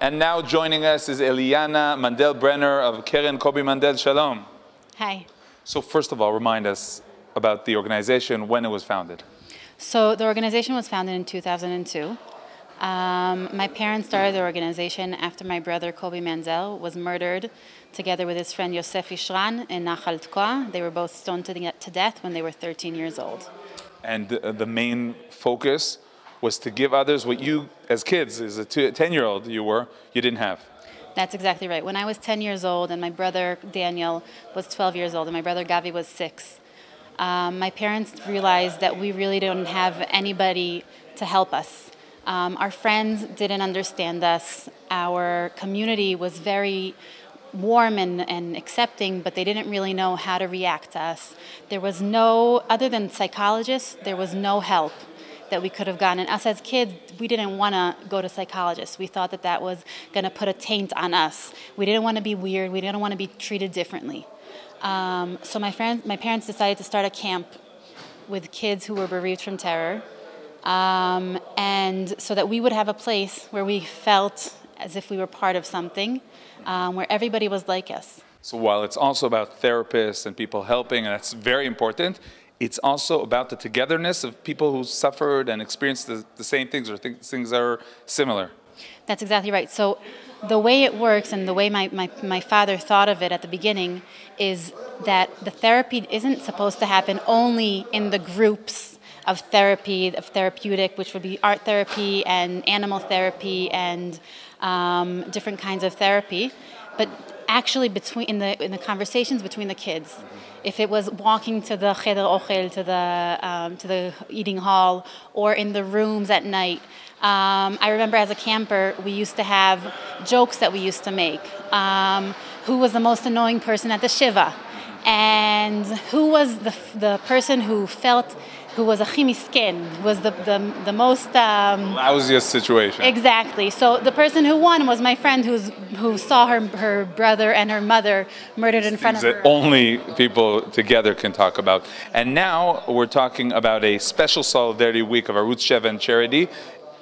And now joining us is Eliana Mandell Braner of Koby Mandell. Shalom. Hi. So first of all, remind us about the organization, when it was founded. So the organization was founded in 2002. My parents started the organization after my brother Koby Mandell was murdered together with his friend Yosef Ishran in Nachal Tkoa. They were both stoned to death when they were 13 years old. And the main focus was to give others what you, as kids, as a 10-year-old you didn't have. That's exactly right. When I was 10 years old and my brother Daniel was 12 years old and my brother Gavi was 6, my parents realized that we really didn't have anybody to help us. Our friends didn't understand us. Our community was very warm and accepting, but they didn't really know how to react to us. There was no, other than psychologists, there was no help that we could have gotten. And us as kids, we didn't want to go to psychologists. We thought that that was going to put a taint on us. We didn't want to be weird. We didn't want to be treated differently. So my parents decided to start a camp with kids who were bereaved from terror, and so that we would have a place where we felt as if we were part of something, where everybody was like us. So while it's also about therapists and people helping, and that's very important, it's also about the togetherness of people who suffered and experienced the same things, or things that are similar. That's exactly right. So the way it works and the way my father thought of it at the beginning is that the therapy isn't supposed to happen only in the groups of therapy, of therapeutic, which would be art therapy and animal therapy and different kinds of therapy, but actually in the conversations between the kids. If it was walking to the cheder ochel, to the eating hall, or in the rooms at night. I remember as a camper, we used to have jokes that we used to make. Who was the most annoying person at the shiva? And who was the person who was a chimisken, was the most... lousiest situation. Exactly. So the person who won was my friend who saw her brother and her mother murdered in front of her. That only people together can talk about. And now we're talking about a special Solidarity Week of Arutz Sheva and Charity.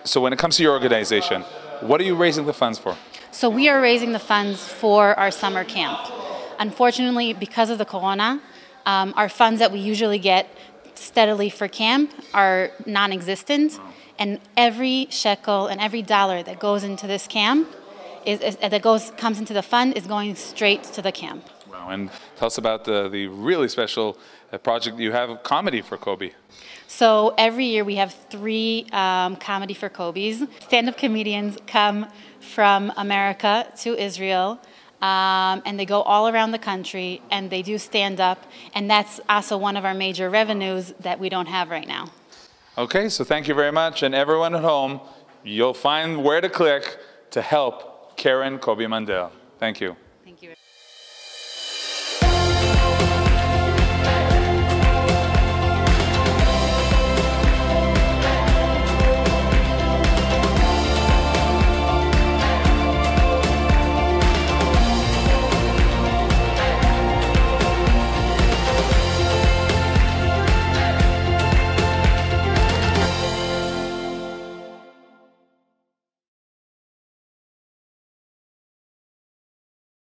So when it comes to your organization, what are you raising the funds for? So we are raising the funds for our summer camp. Unfortunately, because of the corona, our funds that we usually get steadily for camp are non-existent, and every shekel and every dollar that goes into this camp comes into the fund is going straight to the camp. Wow! And tell us about the really special project you have, comedy for Koby. So every year we have 3 comedy for Kobys. Stand-up comedians come from America to Israel. And they go all around the country and they do stand up, and that's also one of our major revenues that we don't have right now. Okay, so thank you very much, and everyone at home, you'll find where to click to help Koby Mandell. Thank you. Thank you.